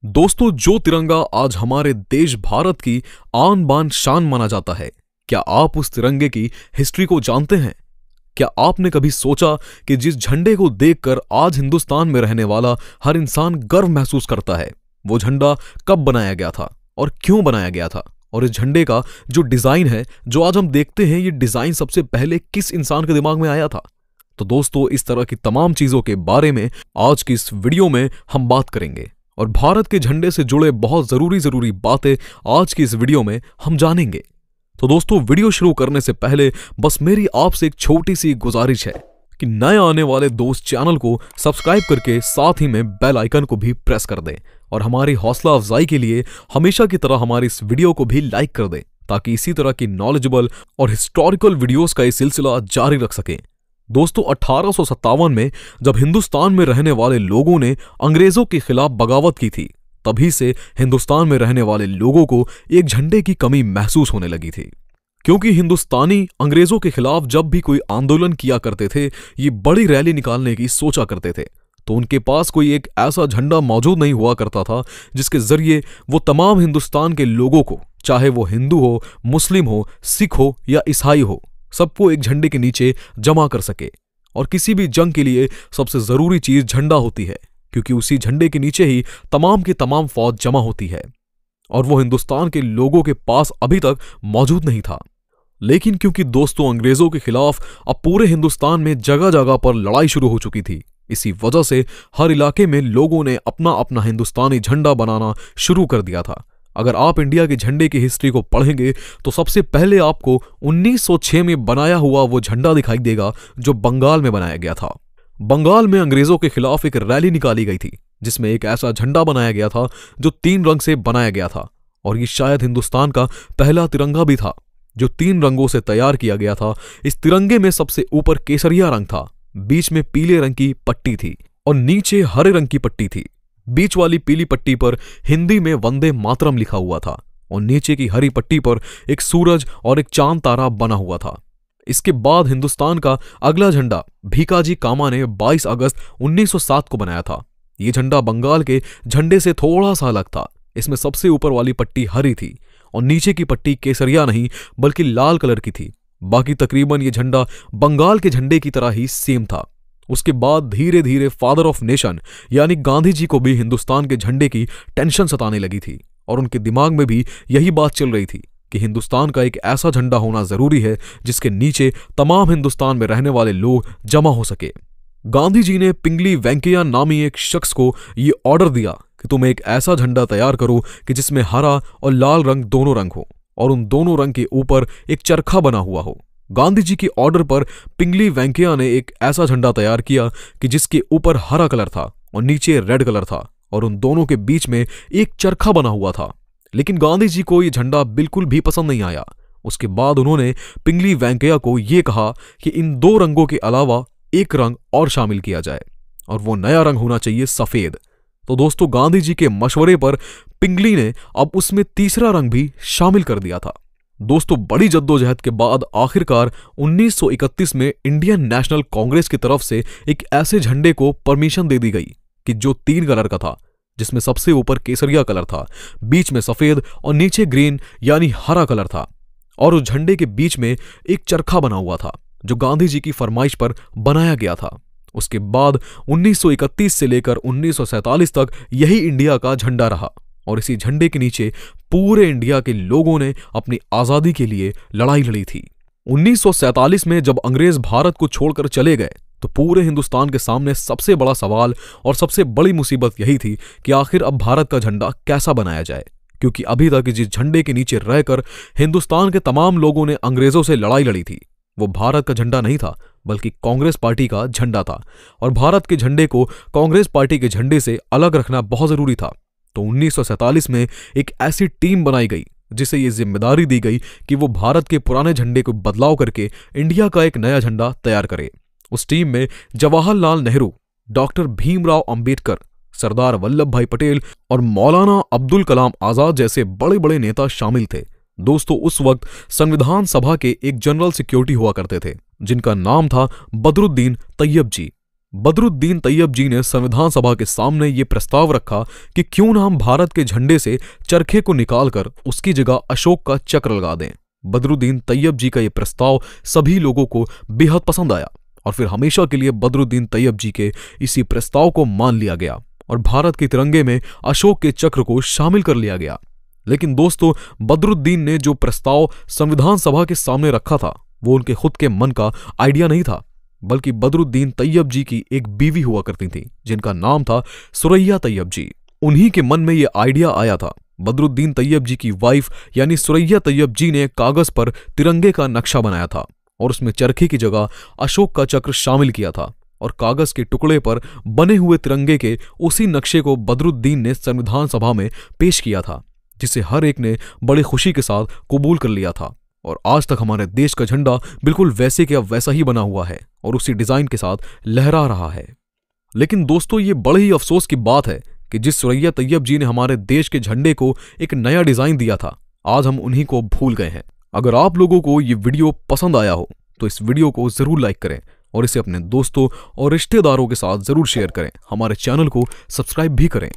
दोस्तों, जो तिरंगा आज हमारे देश भारत की आन बान शान माना जाता है, क्या आप उस तिरंगे की हिस्ट्री को जानते हैं? क्या आपने कभी सोचा कि जिस झंडे को देखकर आज हिंदुस्तान में रहने वाला हर इंसान गर्व महसूस करता है, वो झंडा कब बनाया गया था और क्यों बनाया गया था? और इस झंडे का जो डिजाइन है, जो आज हम देखते हैं, ये डिजाइन सबसे पहले किस इंसान के दिमाग में आया था? तो दोस्तों, इस तरह की तमाम चीजों के बारे में आज की इस वीडियो में हम बात करेंगे और भारत के झंडे से जुड़े बहुत जरूरी बातें आज की इस वीडियो में हम जानेंगे। तो दोस्तों, वीडियो शुरू करने से पहले बस मेरी आपसे एक छोटी सी गुजारिश है कि नए आने वाले दोस्त चैनल को सब्सक्राइब करके साथ ही में बेल आइकन को भी प्रेस कर दें और हमारी हौसला अफजाई के लिए हमेशा की तरह हमारी इस वीडियो को भी लाइक कर दें, ताकि इसी तरह की नॉलेजेबल और हिस्टोरिकल वीडियोस का ये सिलसिला जारी रख सकें। दोस्तों, 1857 में जब हिंदुस्तान में रहने वाले लोगों ने अंग्रेजों के खिलाफ बगावत की थी, तभी से हिंदुस्तान में रहने वाले लोगों को एक झंडे की कमी महसूस होने लगी थी। क्योंकि हिंदुस्तानी अंग्रेजों के खिलाफ जब भी कोई आंदोलन किया करते थे, ये बड़ी रैली निकालने की सोचा करते थे, तो उनके पास कोई एक ऐसा झंडा मौजूद नहीं हुआ करता था जिसके जरिए वो तमाम हिंदुस्तान के लोगों को, चाहे वो हिंदू हो, मुस्लिम हो, सिख हो या ईसाई हो, सबको एक झंडे के नीचे जमा कर सके। और किसी भी जंग के लिए सबसे जरूरी चीज झंडा होती है, क्योंकि उसी झंडे के नीचे ही तमाम की तमाम फौज जमा होती है, और वो हिंदुस्तान के लोगों के पास अभी तक मौजूद नहीं था। लेकिन क्योंकि दोस्तों, अंग्रेजों के खिलाफ अब पूरे हिंदुस्तान में जगह जगह पर लड़ाई शुरू हो चुकी थी, इसी वजह से हर इलाके में लोगों ने अपना अपना हिंदुस्तानी झंडा बनाना शुरू कर दिया था। अगर आप इंडिया के झंडे की हिस्ट्री को पढ़ेंगे तो सबसे पहले आपको 1906 में बनाया हुआ वो झंडा दिखाई देगा जो बंगाल में बनाया गया था। बंगाल में अंग्रेजों के खिलाफ एक रैली निकाली गई थी, जिसमें एक ऐसा झंडा बनाया गया था जो 3 रंग से बनाया गया था, और ये शायद हिंदुस्तान का पहला तिरंगा भी था जो 3 रंगों से तैयार किया गया था। इस तिरंगे में सबसे ऊपर केसरिया रंग था, बीच में पीले रंग की पट्टी थी और नीचे हरे रंग की पट्टी थी। बीच वाली पीली पट्टी पर हिंदी में वंदे मातरम लिखा हुआ था और नीचे की हरी पट्टी पर एक सूरज और एक चांद तारा बना हुआ था। इसके बाद हिंदुस्तान का अगला झंडा भीकाजी कामा ने 22 अगस्त 1907 को बनाया था। यह झंडा बंगाल के झंडे से थोड़ा सा अलग था। इसमें सबसे ऊपर वाली पट्टी हरी थी और नीचे की पट्टी केसरिया नहीं बल्कि लाल कलर की थी। बाकी तकरीबन यह झंडा बंगाल के झंडे की तरह ही सेम था। उसके बाद धीरे धीरे फादर ऑफ नेशन यानी गांधी जी को भी हिंदुस्तान के झंडे की टेंशन सताने लगी थी, और उनके दिमाग में भी यही बात चल रही थी कि हिंदुस्तान का एक ऐसा झंडा होना जरूरी है जिसके नीचे तमाम हिंदुस्तान में रहने वाले लोग जमा हो सके। गांधी जी ने पिंगली वेंकैया नामी एक शख्स को ये ऑर्डर दिया कि तुम एक ऐसा झंडा तैयार करो कि जिसमें हरा और लाल रंग दोनों रंग हो और उन दोनों रंग के ऊपर एक चरखा बना हुआ हो। गांधी जी के ऑर्डर पर पिंगली वेंकैया ने एक ऐसा झंडा तैयार किया कि जिसके ऊपर हरा कलर था और नीचे रेड कलर था, और उन दोनों के बीच में एक चरखा बना हुआ था। लेकिन गांधी जी को यह झंडा बिल्कुल भी पसंद नहीं आया। उसके बाद उन्होंने पिंगली वेंकैया को यह कहा कि इन 2 रंगों के अलावा एक रंग और शामिल किया जाए, और वो नया रंग होना चाहिए सफेद। तो दोस्तों, गांधी जी के मशवरे पर पिंगली ने अब उसमें तीसरा रंग भी शामिल कर दिया था। दोस्तों, बड़ी जद्दोजहद के बाद आखिरकार 1931 में इंडियन नेशनल कांग्रेस की तरफ से एक ऐसे झंडे को परमिशन दे दी गई कि जो 3 कलर का था, जिसमें सबसे ऊपर केसरिया कलर था, बीच में सफेद और नीचे ग्रीन यानी हरा कलर था, और उस झंडे के बीच में एक चरखा बना हुआ था जो गांधी जी की फरमाइश पर बनाया गया था। उसके बाद 1931 से लेकर 1947 तक यही इंडिया का झंडा रहा, और इसी झंडे के नीचे पूरे इंडिया के लोगों ने अपनी आजादी के लिए लड़ाई लड़ी थी। 1947 में जब अंग्रेज भारत को छोड़कर चले गए, तो पूरे हिंदुस्तान के सामने सबसे बड़ा सवाल और सबसे बड़ी मुसीबत यही थी कि आखिर अब भारत का झंडा कैसा बनाया जाए, क्योंकि अभी तक जिस झंडे के नीचे रहकर हिंदुस्तान के तमाम लोगों ने अंग्रेजों से लड़ाई लड़ी थी, वो भारत का झंडा नहीं था बल्कि कांग्रेस पार्टी का झंडा था, और भारत के झंडे को कांग्रेस पार्टी के झंडे से अलग रखना बहुत जरूरी था। तो 1947 में एक ऐसी टीम बनाई गई जिसे ये जिम्मेदारी दी गई कि वो भारत के पुराने झंडे को बदलाव करके इंडिया का एक नया झंडा तैयार करे। उस टीम में जवाहरलाल नेहरू, डॉक्टर भीमराव अंबेडकर, सरदार वल्लभ भाई पटेल और मौलाना अब्दुल कलाम आजाद जैसे बड़े बड़े नेता शामिल थे। दोस्तों, उस वक्त संविधान सभा के एक जनरल सिक्योरिटी हुआ करते थे जिनका नाम था बदरुद्दीन तैयब जी। बदरुद्दीन तैयब जी ने संविधान सभा के सामने ये प्रस्ताव रखा कि क्यों ना हम भारत के झंडे से चरखे को निकालकर उसकी जगह अशोक का चक्र लगा दें। बदरुद्दीन तैयब जी का यह प्रस्ताव सभी लोगों को बेहद पसंद आया और फिर हमेशा के लिए बदरुद्दीन तैयब जी के इसी प्रस्ताव को मान लिया गया और भारत के तिरंगे में अशोक के चक्र को शामिल कर लिया गया। लेकिन दोस्तों, बदरुद्दीन ने जो प्रस्ताव संविधान सभा के सामने रखा था वो उनके खुद के मन का आइडिया नहीं था, बल्कि बदरुद्दीन तैयब जी की एक बीवी हुआ करती थी जिनका नाम था सुरैया तैयब जी। उन्हीं के मन में यह आइडिया आया था। बदरुद्दीन तैयब जी की वाइफ यानी सुरैया तैयब जी ने कागज पर तिरंगे का नक्शा बनाया था और उसमें चरखे की जगह अशोक का चक्र शामिल किया था और कागज के टुकड़े पर बने हुए तिरंगे के उसी नक्शे को बदरुद्दीन ने संविधान सभा में पेश किया था, जिसे हर एक ने बड़ी खुशी के साथ कबूल कर लिया था। और आज तक हमारे देश का झंडा बिल्कुल वैसे के वैसा ही बना हुआ है और उसी डिजाइन के साथ लहरा रहा है। लेकिन दोस्तों, ये बड़े ही अफसोस की बात है कि जिस सुरैया तैयब जी ने हमारे देश के झंडे को एक नया डिजाइन दिया था, आज हम उन्हीं को भूल गए हैं। अगर आप लोगों को ये वीडियो पसंद आया हो तो इस वीडियो को जरूर लाइक करें और इसे अपने दोस्तों और रिश्तेदारों के साथ जरूर शेयर करें। हमारे चैनल को सब्सक्राइब भी करें।